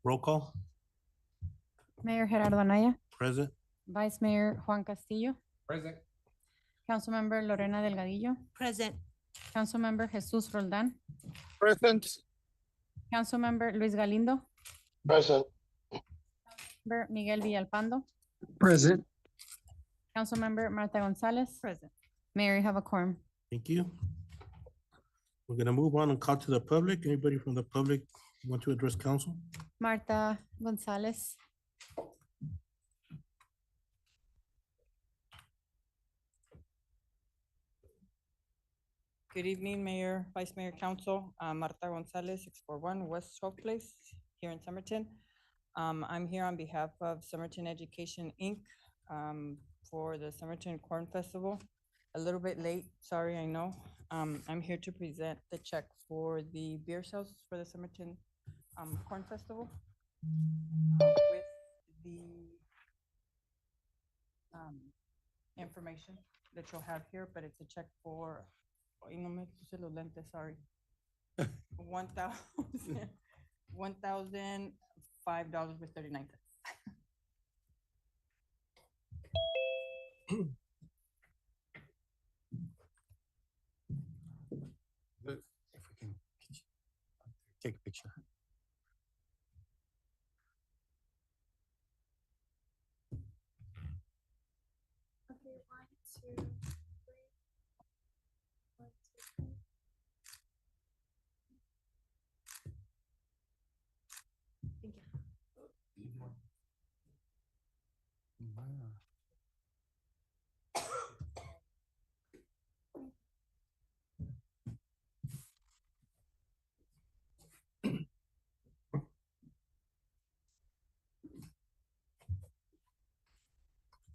Roll call. Mayor Gerardo Anaya, Present. Vice Mayor Juan Castillo, Present. Councilmember Lorena Delgadillo, Present. Councilmember Jesus Roldan, Present. Councilmember Luis Galindo, Present. Member Miguel Villalpando, Present. Councilmember Marta Gonzalez. Present. Mayor, you have a quorum. Thank you. We're gonna move on and call to the public. Anybody from the public want to address council? Marta Gonzalez. Good evening, Mayor, Vice Mayor, Council. Marta Gonzalez, 641 West 12th Place, here in Somerton. I'm here on behalf of Somerton Education, Inc. For the Somerton Corn Festival. A little bit late, sorry, I know. I'm here to present the check for the beer sales for the Somerton Corn Festival. With the information that you'll have here, but it's a check for, y no me puse los lentes, sorry. $1,005.39. If we can take a picture. Okay, 1, 2, 3. 1, 2, 3. Thank you.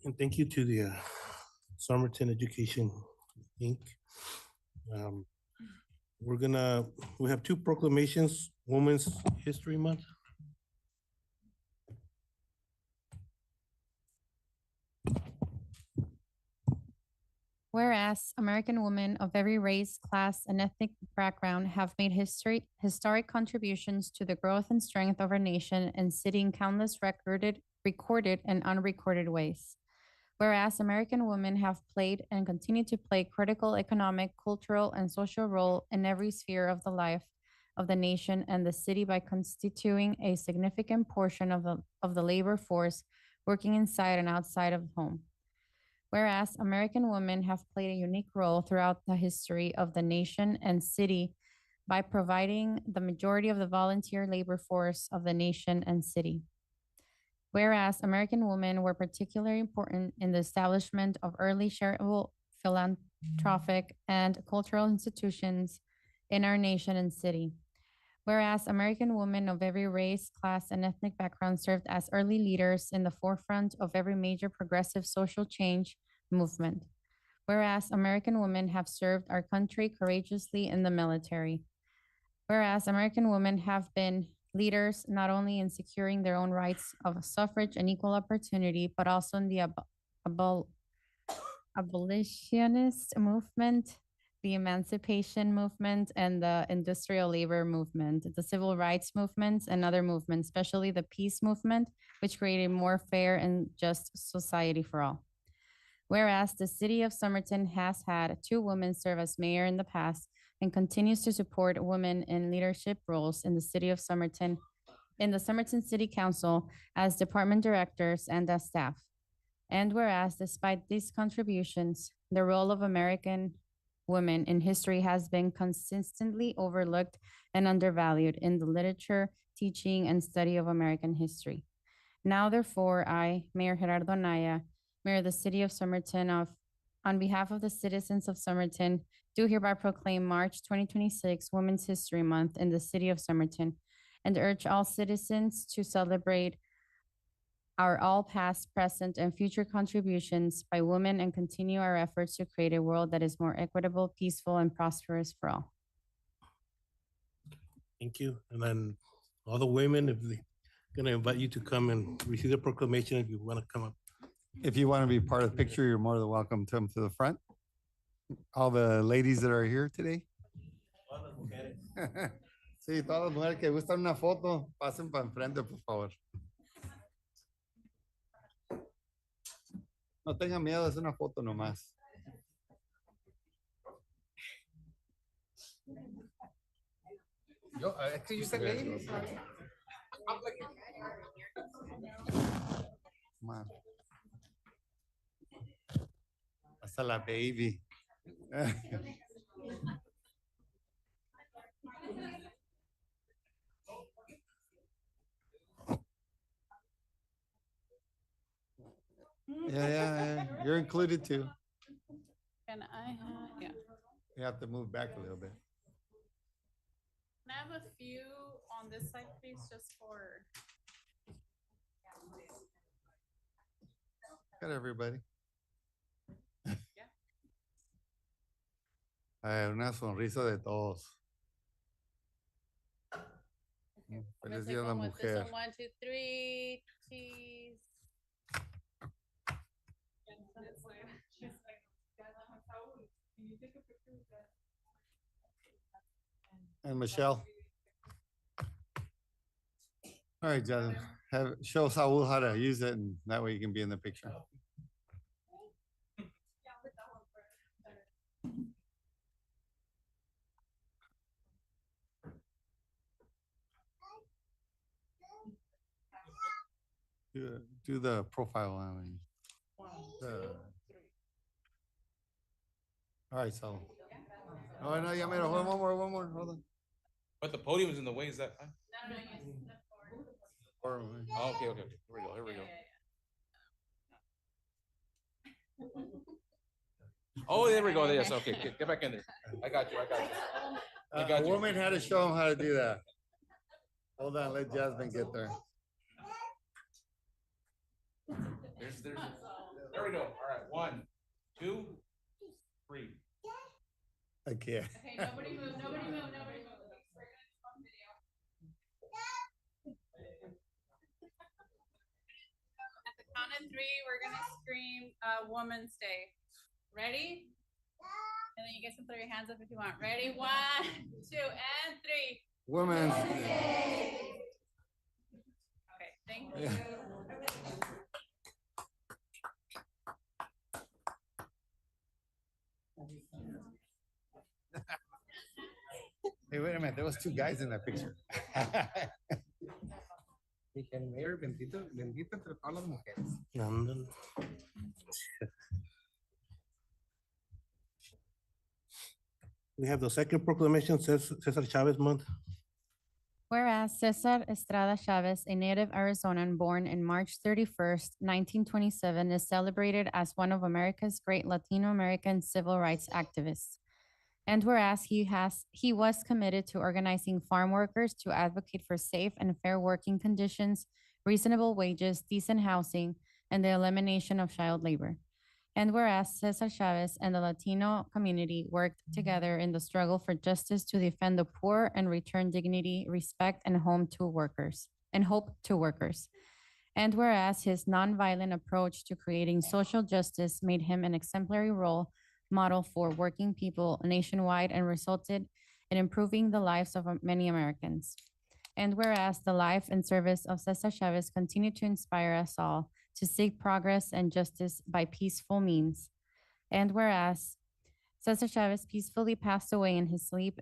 And thank you to the Somerton Education, Inc. We have two proclamations, Women's History Month. Whereas American women of every race, class, and ethnic background have made historic contributions to the growth and strength of our nation and city in countless recorded and unrecorded ways. Whereas American women have played and continue to play critical economic, cultural, and social role in every sphere of the life of the nation and the city by constituting a significant portion of the labor force working inside and outside of home. Whereas American women have played a unique role throughout the history of the nation and city by providing the majority of the volunteer labor force of the nation and city. Whereas American women were particularly important in the establishment of early charitable, philanthropic, and cultural institutions in our nation and city. Whereas American women of every race, class, and ethnic background served as early leaders in the forefront of every major progressive social change movement. Whereas American women have served our country courageously in the military. Whereas American women have been leaders not only in securing their own rights of suffrage and equal opportunity, but also in the abolitionist movement, the emancipation movement, and the industrial labor movement, the civil rights movements, and other movements, especially the peace movement, which created a more fair and just society for all. Whereas the city of Somerton has had 2 women serve as mayor in the past and continues to support women in leadership roles in the city of Somerton, in the Somerton City Council as department directors and as staff. And whereas despite these contributions, the role of American women in history has been consistently overlooked and undervalued in the literature, teaching, and study of American history. Now, therefore, I, Mayor Gerardo Anaya, Mayor of the City of Somerton, on behalf of the citizens of Somerton, do hereby proclaim March 2026 Women's History Month in the City of Somerton and urge all citizens to celebrate our all past, present, and future contributions by women and continue our efforts to create a world that is more equitable, peaceful, and prosperous for all. Thank you. And then all the women, if they're gonna invite you to come and receive the proclamation if you wanna come up. If you want to be part of the picture, you're more than welcome to come to the front. All the ladies that are here today. Sí, todas las mujeres que gustan una foto, pasen para enfrente, por favor. No tengan miedo, es una foto nomás. Es que you said ladies. Come on. Hasta la baby. Yeah, you're included too. Can I have, yeah, You have to move back a little bit. can I have a few on this side, please, just for. Got everybody. Yeah. Una sonrisa de todos. I'm Feliz gonna Día take de la one with this Mujer. one, 1, 2, 3, cheese. And Michelle. All right, Jasmine, show Saul how to use it, and that way you can be in the picture. Do the profile. All right, so. Oh, no, ya made one more, hold on. But the podium is in the way, is that? Huh? No, no, you step forward. Oh, okay. Here we go. Oh, there we go. Yes, okay. Get back in there. I got you. I got A you. woman had to show him how to do that. Hold on, let Jasmine get there. There we go. All right, 1, 2, 3. I can't. Okay, nobody move. We're gonna do one video. At the count of 3, we're gonna scream, Woman's Day. Ready? And then you guys can throw your hands up if you want. Ready? 1, 2, and 3. Women. Okay, thank you. Hey, wait a minute, there was 2 guys in that picture. Mayor, bendito entre todas las mujeres. Ándale. We have the second proclamation, Cesar Chavez month. Whereas Cesar Estrada Chavez, a native Arizonan born in March 31st, 1927, is celebrated as one of America's great Latino American civil rights activists. And whereas he was committed to organizing farm workers to advocate for safe and fair working conditions, reasonable wages, decent housing, and the elimination of child labor. And whereas Cesar Chavez and the Latino community worked together in the struggle for justice to defend the poor and return dignity, respect, and hope to workers. And whereas his nonviolent approach to creating social justice made him an exemplary role model for working people nationwide and resulted in improving the lives of many Americans. And whereas the life and service of Cesar Chavez continue to inspire us all to seek progress and justice by peaceful means. And whereas Cesar Chavez peacefully passed away in his sleep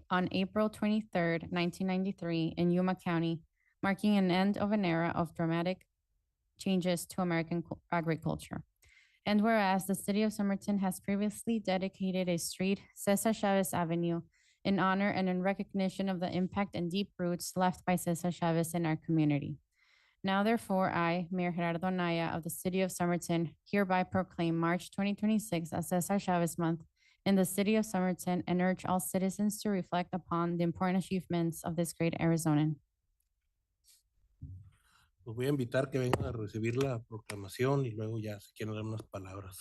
on April 23rd, 1993 in Yuma County, marking an end of an era of dramatic changes to American agriculture. And whereas the city of Somerton has previously dedicated a street, Cesar Chavez Avenue, in honor and in recognition of the impact and deep roots left by Cesar Chavez in our community. Now, therefore, I, Mayor Gerardo Naya of the city of Somerton, hereby proclaim March 2026 as Cesar Chavez Month in the city of Somerton and urge all citizens to reflect upon the important achievements of this great Arizonan. Los voy a invitar que vengan a recibir la proclamación y luego ya se quieren dar unas palabras.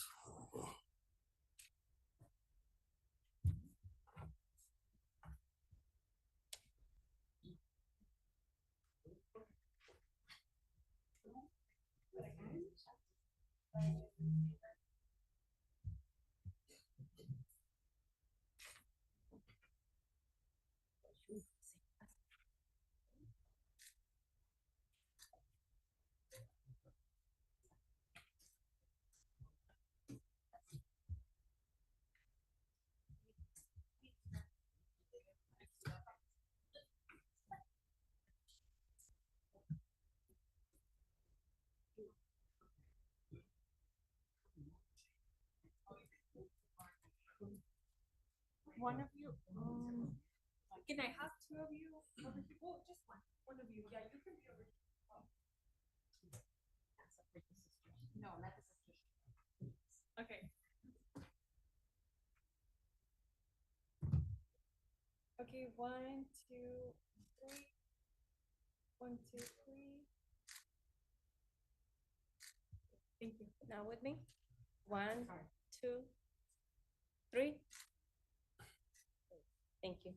one of you, can I have two of you over here? Well, just one of you, yeah, you can be over here. No, not the sister. Okay. Okay, 1, 2, 3. 1, 2, 3. Thank you. Now with me. 1, 2, 3. Thank you.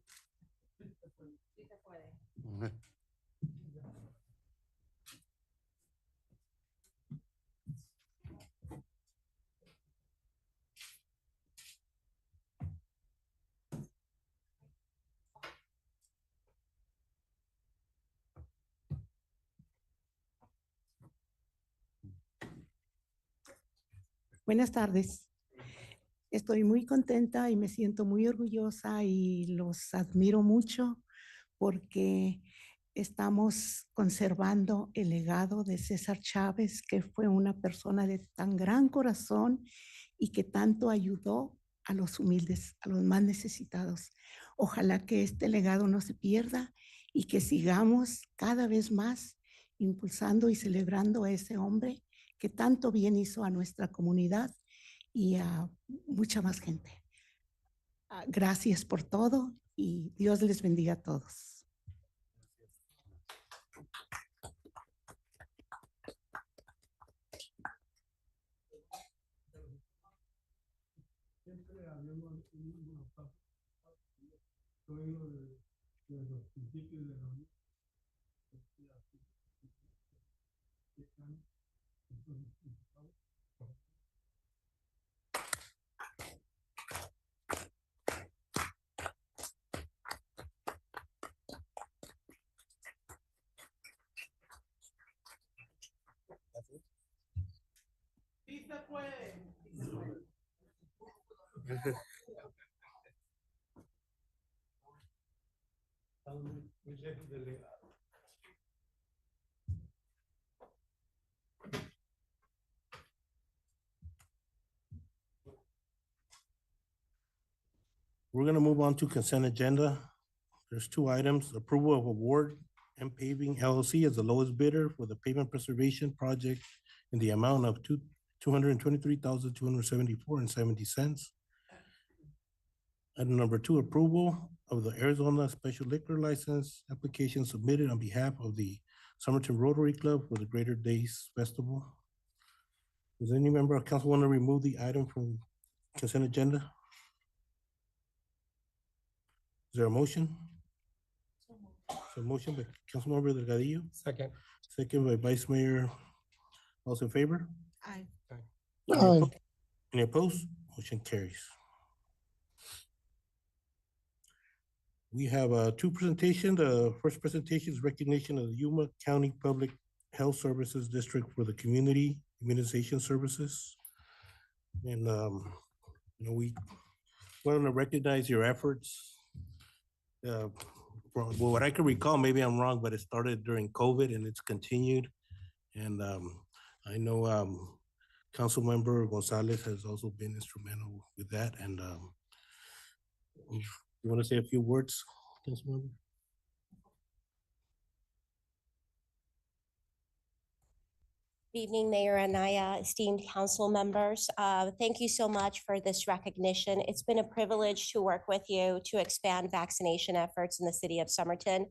Buenas tardes. Estoy muy contenta y me siento muy orgullosa y los admiro mucho porque estamos conservando el legado de César Chavez, que fue una persona de tan gran corazón y que tanto ayudó a los humildes, a los más necesitados. Ojalá que este legado no se pierda y que sigamos cada vez más impulsando y celebrando a ese hombre que tanto bien hizo a nuestra comunidad y a mucha más gente. Gracias por todo y Dios les bendiga a todos. Sí se puede. We're gonna move on to consent agenda. There's 2 items: approval of award M Paving LLC as the lowest bidder for the pavement preservation project in the amount of $223,274.70. Item number 2, approval of the Arizona Special Liquor License application submitted on behalf of the Somerton Rotary Club for the Greater Days Festival. Does any member of council want to remove the item from consent agenda? Is there a motion? So motion by Councilmember Delgadillo, Second. second by Vice Mayor. All in favor? Aye. Any opposed? Motion carries. We have 2 presentations. The first presentation is recognition of the Yuma County Public Health Services District for the community immunization services. And we want to recognize your efforts. From what I can recall, maybe I'm wrong, but it started during COVID and it's continued. And I know Councilmember Gonzalez has also been instrumental with that. And you want to say a few words, Councilmember? Good evening, Mayor Anaya, esteemed council members. Thank you so much for this recognition. It's been a privilege to work with you to expand vaccination efforts in the city of Somerton.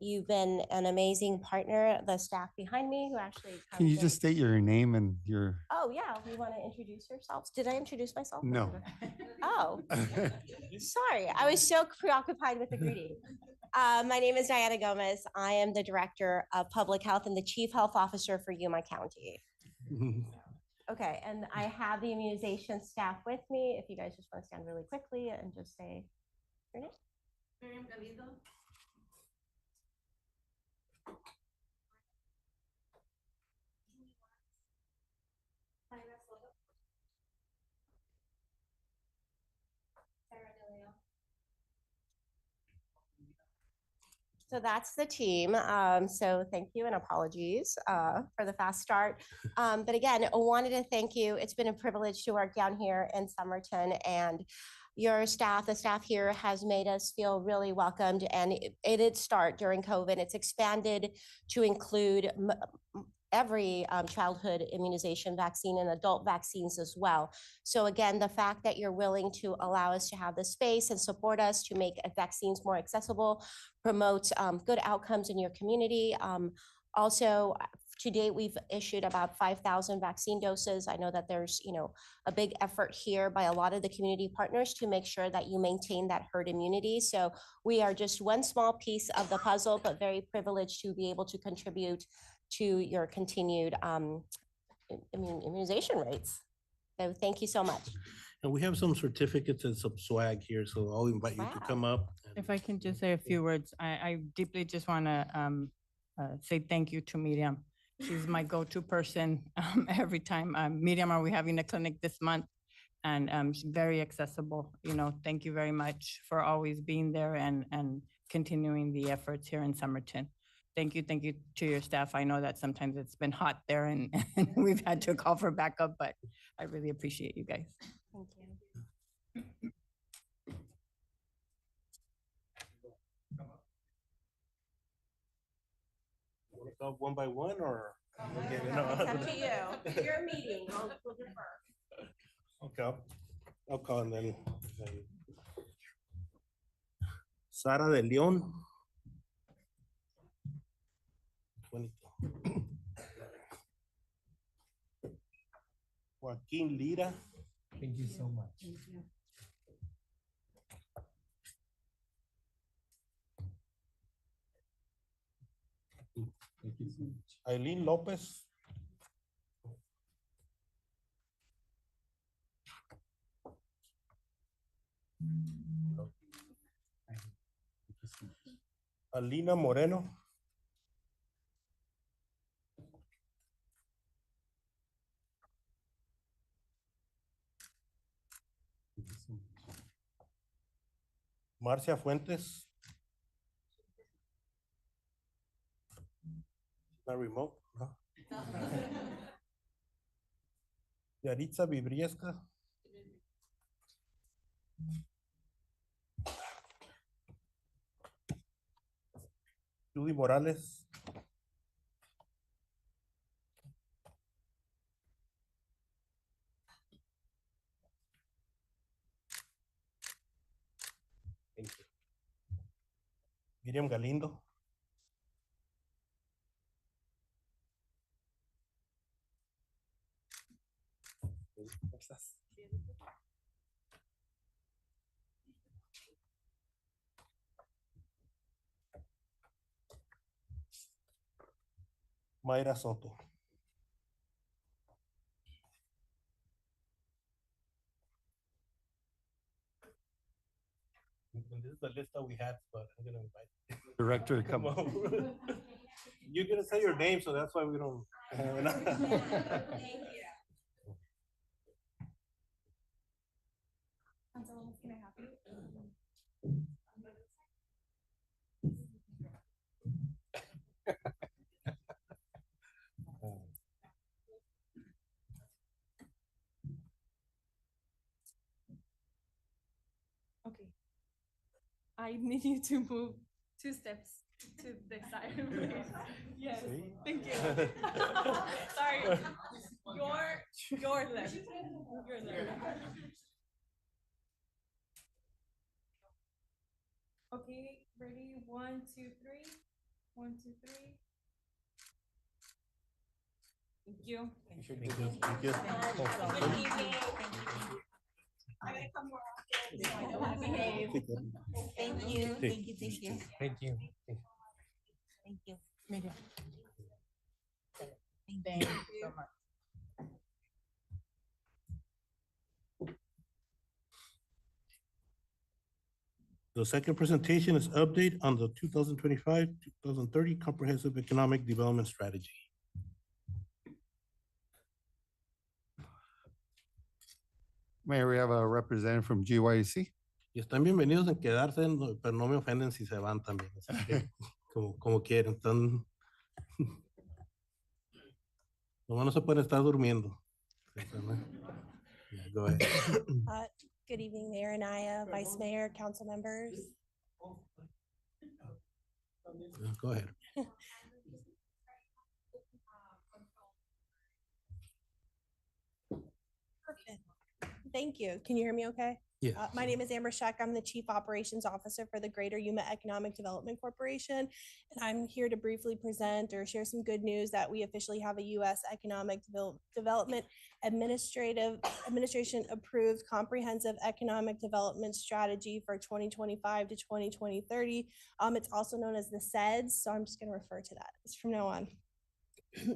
You've been an amazing partner. The staff behind me who actually Can you comes in- just state your name and your? Oh yeah, you want to introduce yourselves? Did I introduce myself? No. Oh, sorry. I was so preoccupied with the greeting. My name is Diana Gomez. I am the Director of Public Health and the Chief Health Officer for Yuma County. Okay, and I have the immunization staff with me. If you guys just want to stand really quickly and just say your name. So that's the team. So thank you and apologies for the fast start. But again, I wanted to thank you. It's been a privilege to work down here in Somerton, and Your staff, the staff here has made us feel really welcomed, and it did start during COVID. It's expanded to include every childhood immunization vaccine and adult vaccines as well. So again, the fact that you're willing to allow us to have the space and support us to make vaccines more accessible promotes good outcomes in your community. Also, to date, we've issued about 5,000 vaccine doses. I know that there's, a big effort here by a lot of the community partners to make sure that you maintain that herd immunity. So we are just one small piece of the puzzle, but very privileged to be able to contribute to your continued immunization rates. So thank you so much. And we have some certificates and some swag here, so I'll invite you to Wow. come up. If I can just say a few words, I deeply just want to say thank you to Miriam. She's my go-to person every time. Miriam, are we having a clinic this month? And she's very accessible. Thank you very much for always being there and continuing the efforts here in Somerton. Thank you to your staff. I know that sometimes it's been hot there and we've had to call for backup, but I really appreciate you guys. Thank you. Want to go one by one or? Okay, It's up to you. Your meeting. We'll defer. Okay, I'll call and then. Sara de León. 20. Joaquín Lira. Thank you so much. Thank you so much. Aileen López. Alina Moreno. Marcia Fuentes. Not remote, no. Yaritza Vibriesca. Judy Morales. Thank you. Miriam Galindo. ¿Cómo estás? Mayra Soto. And this is the list that we had, but I'm gonna invite Director to come. over. You're gonna say your name, so that's why we don't. Okay. I need you to move 2 steps to the side. Yes, See? thank you. Sorry. Your left. Your left. Okay, ready? 1, 2, 3. 1, 2, 3. Thank you. Thank you. Good evening. I'm gonna come more often, so I know how to behave. Thank you. Thank you. Thank you. Thank you. Thank you. Miriam. Thank you so much. The second presentation is update on the 2025-2030 Comprehensive Economic Development Strategy. Mayor, we have a representative from GYC. Y están bienvenidos en quedarse, pero no me ofenden si se van también. Así que, como quieren. Están. Nomás no se pueden estar durmiendo. Yeah, go ahead. Good evening, Mayor Anaya, Vice Mayor, council members. Go ahead. Perfect. Thank you. Can you hear me okay? Yeah. My name is Amber Scheck. I'm the Chief Operations Officer for the Greater Yuma Economic Development Corporation. And I'm here to briefly present or share some good news that we officially have a U.S. Economic Development Administration approved comprehensive economic development strategy for 2025 to 2030. It's also known as the CEDS, so I'm just going to refer to that from now on.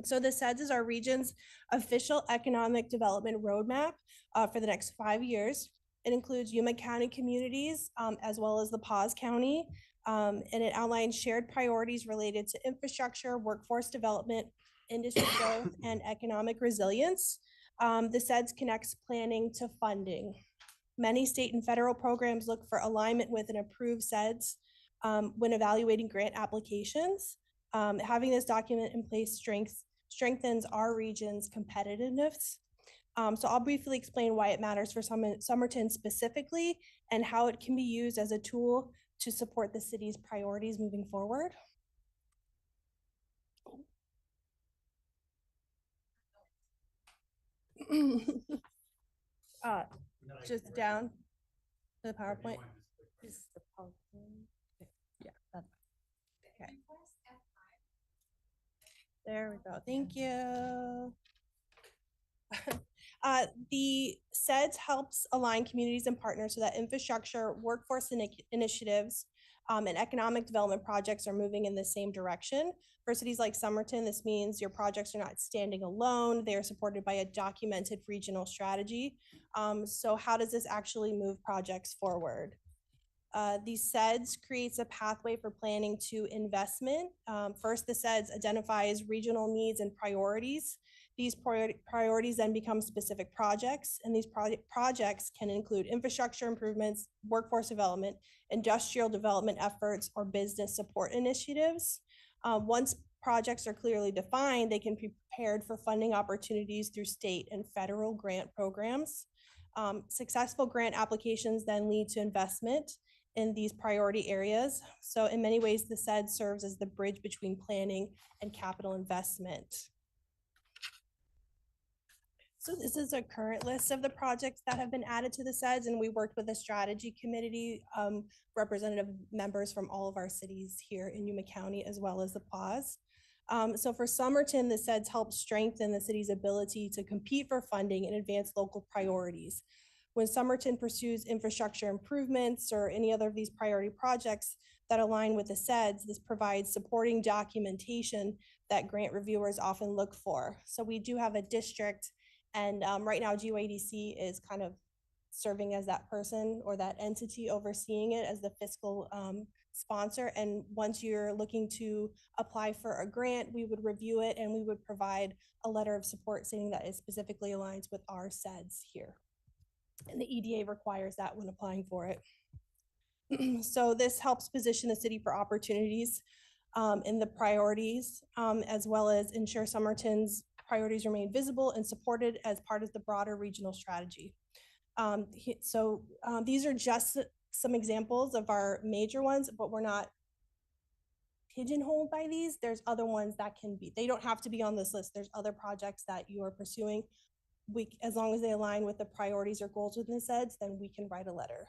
So the CEDS is our region's official economic development roadmap for the next 5 years. It includes Yuma County communities as well as the Paz County, and it outlines shared priorities related to infrastructure, workforce development, industry growth, and economic resilience. The CEDS connects planning to funding. Many state and federal programs look for alignment with an approved CEDS when evaluating grant applications. Having this document in place strengthens our region's competitiveness. So I'll briefly explain why it matters for Somerton specifically and how it can be used as a tool to support the city's priorities moving forward. Just down to the PowerPoint. Is the PowerPoint? Yeah, that's okay. There we go. Thank you. The CEDS helps align communities and partners so that infrastructure, workforce initiatives, and economic development projects are moving in the same direction. For cities like Somerton, this means your projects are not standing alone. They are supported by a documented regional strategy. So how does this actually move projects forward? These CEDS creates a pathway for planning to investment. First, the CEDS identifies regional needs and priorities. These priorities then become specific projects, and these projects can include infrastructure improvements, workforce development, industrial development efforts, or business support initiatives. Once projects are clearly defined, they can be prepared for funding opportunities through state and federal grant programs. Successful grant applications then lead to investment in these priority areas. So in many ways, the CEDS serves as the bridge between planning and capital investment. So this is a current list of the projects that have been added to the CEDS, and we worked with a strategy committee, representative members from all of our cities here in Yuma County, as well as the Paz. So for Somerton, the CEDS helps strengthen the city's ability to compete for funding and advance local priorities. When Somerton pursues infrastructure improvements or any other of these priority projects that align with the CEDS, this provides supporting documentation that grant reviewers often look for. So we do have a district, and right now GOADC is kind of serving as that person or that entity overseeing it as the fiscal sponsor. And once you're looking to apply for a grant, we would review it and we would provide a letter of support saying that it specifically aligns with our CEDS here. And the EDA requires that when applying for it. So this helps position the city for opportunities in the priorities, as well as ensure Somerton's priorities remain visible and supported as part of the broader regional strategy. These are just some examples of our major ones, but we're not pigeonholed by these. There's other ones that can be, they don't have to be on this list. There's other projects that you are pursuing. As long as they align with the priorities or goals within the CEDS, then we can write a letter.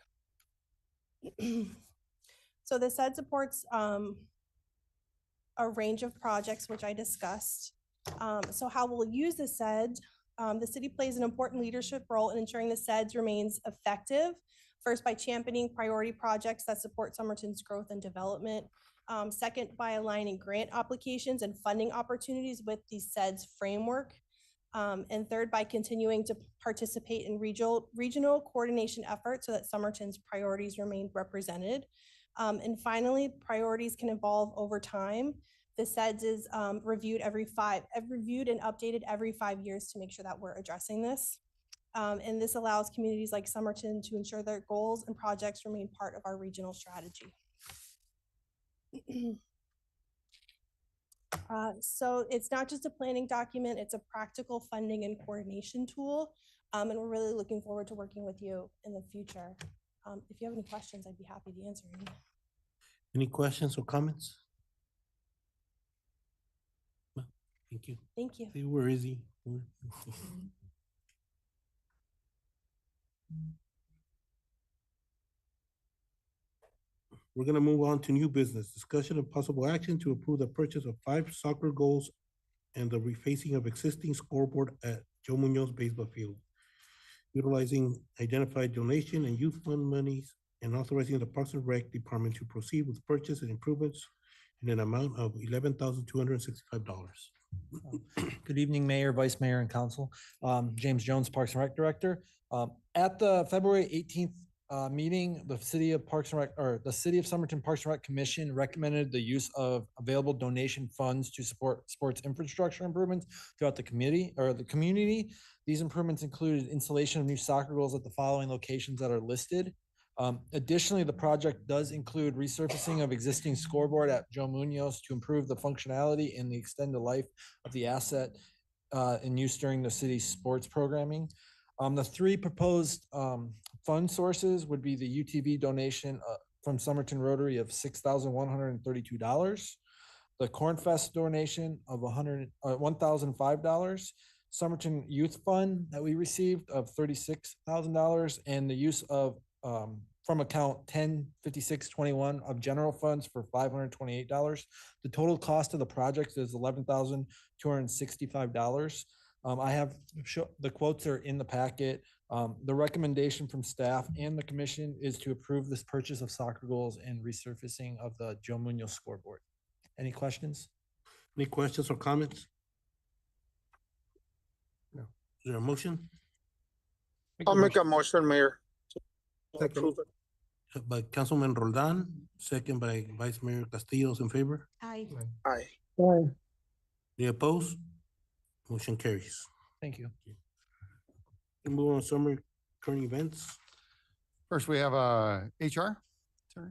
So the CEDS supports a range of projects, which I discussed. So how we'll use the CEDS, the city plays an important leadership role in ensuring the CEDS remains effective. First, by championing priority projects that support Somerton's growth and development. Second, by aligning grant applications and funding opportunities with the CEDS framework. And third, by continuing to participate in regional coordination efforts so that Somerton's priorities remain represented. And finally, priorities can evolve over time. The CEDS is reviewed and updated every 5 years to make sure that we're addressing this. And this allows communities like Somerton to ensure their goals and projects remain part of our regional strategy. So it's not just a planning document, it's a practical funding and coordination tool. And we're really looking forward to working with you in the future. If you have any questions, I'd be happy to answer any. Any questions or comments? No, thank you. Thank you. See, where is he? We're gonna move on to new business. Discussion of possible action to approve the purchase of 5 soccer goals and the refacing of existing scoreboard at Joe Munoz Baseball Field, utilizing identified donation and youth fund monies and authorizing the Parks and Rec Department to proceed with purchase and improvements in an amount of $11,265. Good evening, Mayor, Vice Mayor, and Council. James Jones, Parks and Rec Director. At the February 18th meeting, the City of Somerton Parks and Rec Commission recommended the use of available donation funds to support sports infrastructure improvements throughout the community. These improvements included installation of new soccer goals at the following locations that are listed. Additionally, the project does include resurfacing of existing scoreboard at Joe Munoz to improve the functionality and the extended life of the asset in use during the city's sports programming. The 3 proposed fund sources would be the UTV donation from Somerton Rotary of $6,132, the Corn Fest donation of $1,005, Somerton Youth Fund that we received of $36,000, and the use of from account 105621 of general funds for $528. The total cost of the project is $11,265. I have the quotes are in the packet. The recommendation from staff and the commission is to approve this purchase of soccer goals and resurfacing of the Joe Munoz scoreboard. Any questions? Any questions or comments? No. Is there a motion? I'll make a motion, Mayor. Second. By Councilman Roldan, second by Vice Mayor Castillo's in favor. Aye. Aye. Any opposed? Motion carries. Thank you. We move on to summer current events. First, we have HR. Sorry.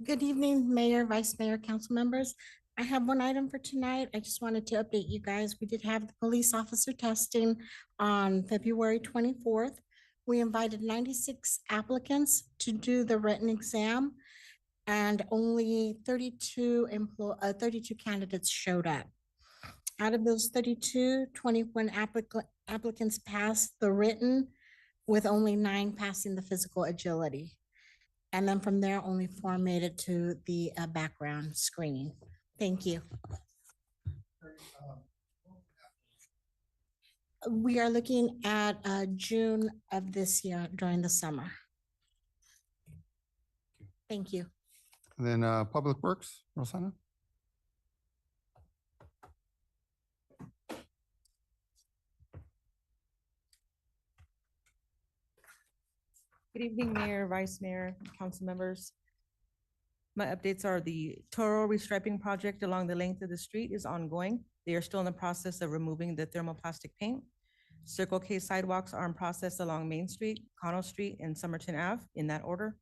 Good evening, Mayor, Vice Mayor, council members. I have one item for tonight. I just wanted to update you guys. We did have the police officer testing on February 24th. We invited 96 applicants to do the written exam, and only 32 candidates showed up. Out of those 32, 21 applicants passed the written, with only 9 passing the physical agility. And then from there, only 4 made it to the background screening. Thank you. We are looking at June of this year during the summer. Thank you. And then Public Works, Rosanna. Good evening, Mayor, Vice Mayor, council members. My updates are the Toro restriping project along the length of the street is ongoing. They are still in the process of removing the thermoplastic paint. Circle K sidewalks are in process along Main Street, Connell Street, and Somerton Ave, in that order.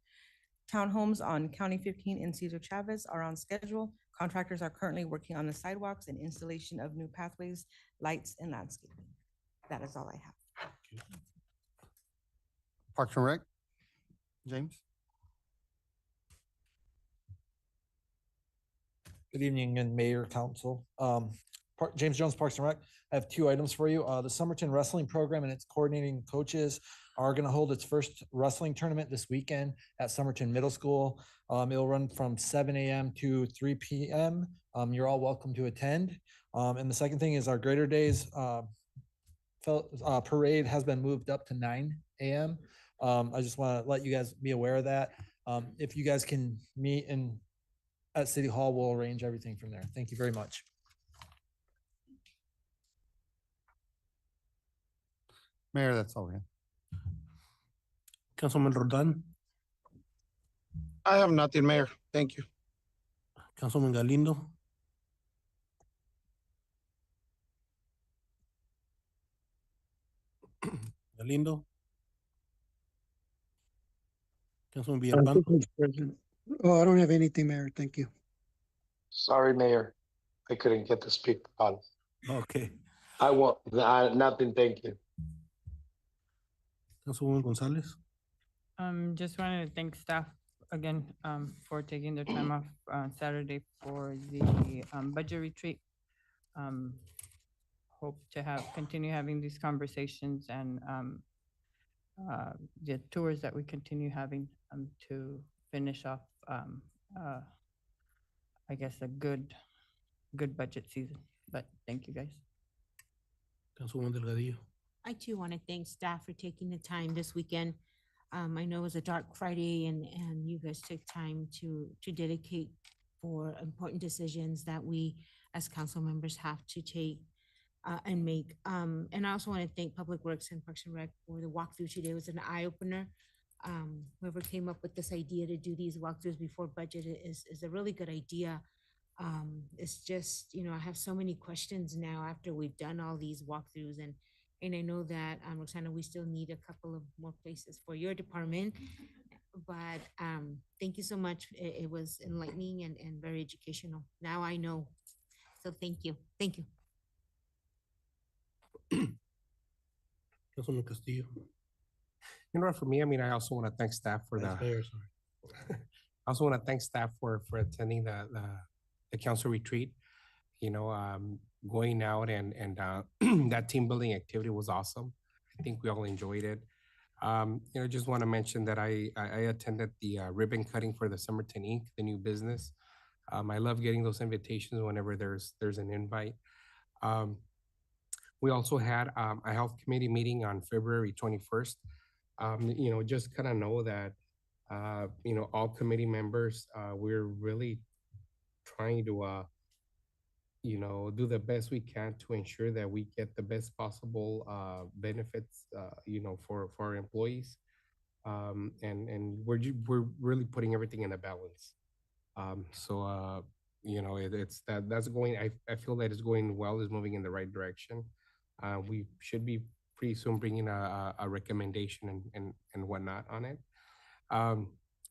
Townhomes on County 15 and Cesar Chavez are on schedule. Contractors are currently working on the sidewalks and installation of new pathways, lights, and landscaping. That is all I have. Parks and Rec, James. Good evening, and Mayor, Council. James Jones, Parks and Rec. I have 2 items for you. The Somerton Wrestling Program and its coordinating coaches are going to hold its first wrestling tournament this weekend at Somerton Middle School. It'll run from 7 a.m. to 3 p.m. You're all welcome to attend. And the second thing is our Greater Days parade has been moved up to 9 a.m. I just want to let you guys be aware of that. If you guys can meet at City Hall, we'll arrange everything from there. Thank you very much. Mayor, that's all we have. Councilman Roldan, I have nothing, Mayor. Thank you. Councilman Galindo. Galindo. Councilman Villalpando. Oh, I don't have anything, Mayor. Thank you. Sorry, Mayor. I couldn't get to speak. Okay. I want, nothing, thank you. Councilwoman Gonzalez? Just wanted to thank staff again, for taking their time off, Saturday for the, budget retreat. Hope to continue having these conversations and, the tours that we continue having, to finish off, I guess, a good budget season. But thank you, guys. Councilwoman Delgadillo? I too want to thank staff for taking the time this weekend. I know it was a dark Friday and you guys took time to dedicate for important decisions that we as council members have to take and make. And I also want to thank Public Works and Parks and Rec for the walkthrough today. It was an eye opener. Whoever came up with this idea to do these walkthroughs before budget is a really good idea. It's just, I have so many questions now after we've done all these walkthroughs and I know that, Roxana, we still need a couple of more places for your department, but thank you so much. It was enlightening and very educational. Now I know. So thank you. Thank you. Councilman Castillo? For me, I also want to thank staff for Vice the. Mayor, sorry. I also want to thank staff for attending the council retreat. Going out and that team building activity was awesome. I think we all enjoyed it. Just want to mention that I attended the ribbon cutting for the Somerton Inc., the new business. I love getting those invitations whenever there's an invite. We also had a health committee meeting on February 21st. Just kind of know that all committee members, we're really trying to do the best we can to ensure that we get the best possible benefits, for our employees. And we're really putting everything in a balance. It's that's going, I feel that it's going well, is moving in the right direction. We should be pretty soon bringing a recommendation and whatnot on it.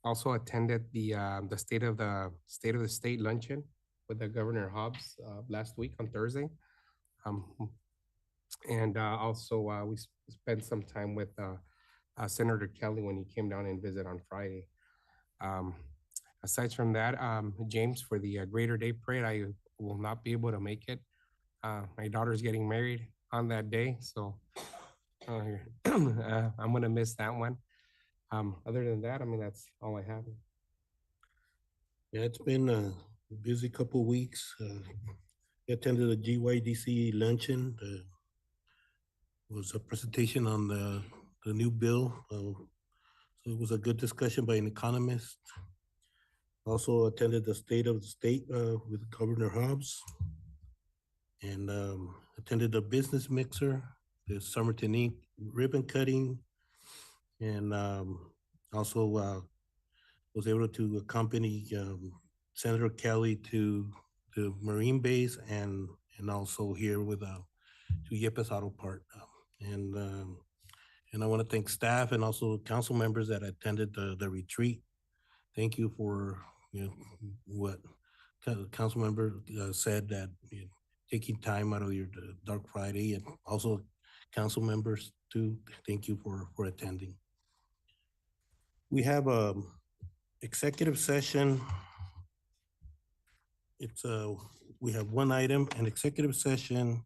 Also attended the state of the state luncheon with the Governor Hobbs last week on Thursday. And also we spent some time with Senator Kelly when he came down and visit on Friday. Aside from that, James, for the Greater Day Parade, I will not be able to make it. My daughter's getting married on that day, so I'm gonna miss that one. Other than that, that's all I have. Yeah, it's been a busy couple weeks. I attended a GYDC luncheon. Was a presentation on the new bill. So it was a good discussion by an economist. Also attended the State of the State with Governor Hobbs. And attended the business mixer, the Somerton Inc. ribbon cutting. And also was able to accompany Senator Kelly to the Marine base and also here with to Yepes Auto Part. And I want to thank staff and also council members that attended the retreat. Thank you for what council member said, that taking time out of your dark Friday, and also council members too. Thank you for attending. We have a executive session. We have one item, an executive session,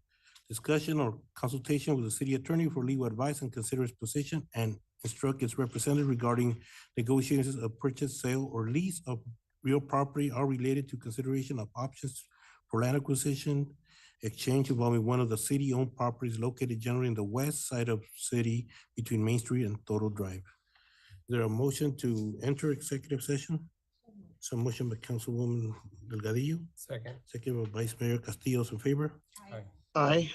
discussion or consultation with the city attorney for legal advice and consider its position and instruct its representative regarding negotiations of purchase, sale, or lease of real property are related to consideration of options for land acquisition, exchange involving one of the city-owned properties located generally in the west side of city between Main Street and Toro Drive. Is there a motion to enter executive session? So motion by Councilwoman Delgadillo. Second. Second by Vice Mayor Castillo's in favor. Aye. Aye.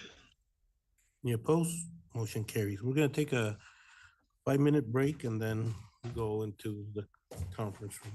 Any opposed? Motion carries. We're gonna take a 5-minute break and then go into the conference room.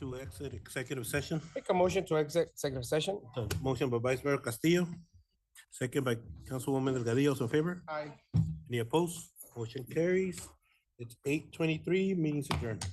To exit executive session. Make a motion to exit executive session. Motion by Vice Mayor Castillo, second by Councilwoman Delgadillo. Those in favor? Aye. Any opposed? Motion carries. It's 8:23. Meeting's adjourned.